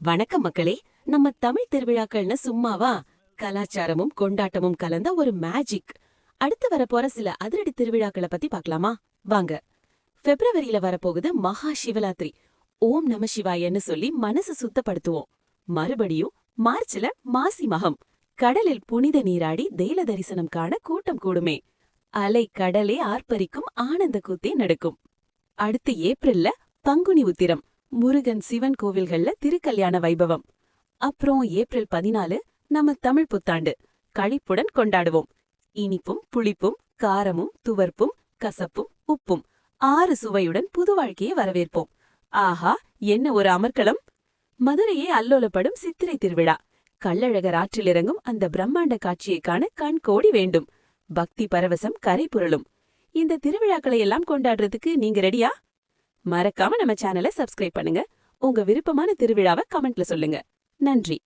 வணக்கம் மக்களே. நம்ம தமிழ் திருவிழாக்கள்னு சும்மாவா? கலாச்சாரமும் கொண்டாட்டமும் கலந்த ஒரு மேஜிக். அடுத்து வரப்போற சில அதிரடி திருவிழாக்களை பத்தி பார்க்கலாமா? வாங்க. பிப்ரவரியில வரப்போகுது மகா சிவராத்திரி. ஓம் நம சிவாயன்னு சொல்லி மனசு சுத்தப்படுத்துவோம். மறுபடியும் மார்ச்ல மாசி மகம். கடலில் புனித நீராடி தெய்வ தரிசனம் காண கூட்டம் கூடுமே. அலை கடலே ஆர்ப்பரிக்கும் ஆனந்த கூத்தே நடக்கும். அடுத்து ஏப்ரல்ல பங்குனி உத்திரம். முருகன் சிவன் கோவில்கள்ல திருக்கல்யாண வைபவம். அப்புறம் ஏப்ரல் 14 நம்ம தமிழ் புத்தாண்டு. களிப்புடன் கொண்டாடுவோம். இனிப்பும் புளிப்பும் காரமும் துவர்ப்பும் கசப்பும் உப்பும் 6 சுவையுடன் புது வாழ்க்கையை வரவேற்போம். ஆஹா, என்ன ஒரு அமர்க்களம்! மதுரையே அல்லோலப்படும் சித்திரை திருவிழா. கள்ளழகர் ஆற்றில் இறங்கும் அந்த பிரம்மாண்ட காட்சியை காண கண் கோடி வேண்டும். பக்தி பரவசம் கரை புரளும். இந்த திருவிழாக்களை எல்லாம் கொண்டாடுறதுக்கு நீங்க ரெடியா? மறக்காம நம்ம சேனலை சப்ஸ்கிரைப் பண்ணுங்க. உங்க விருப்பமான திருவிழாவை கமெண்ட்ல சொல்லுங்க. நன்றி.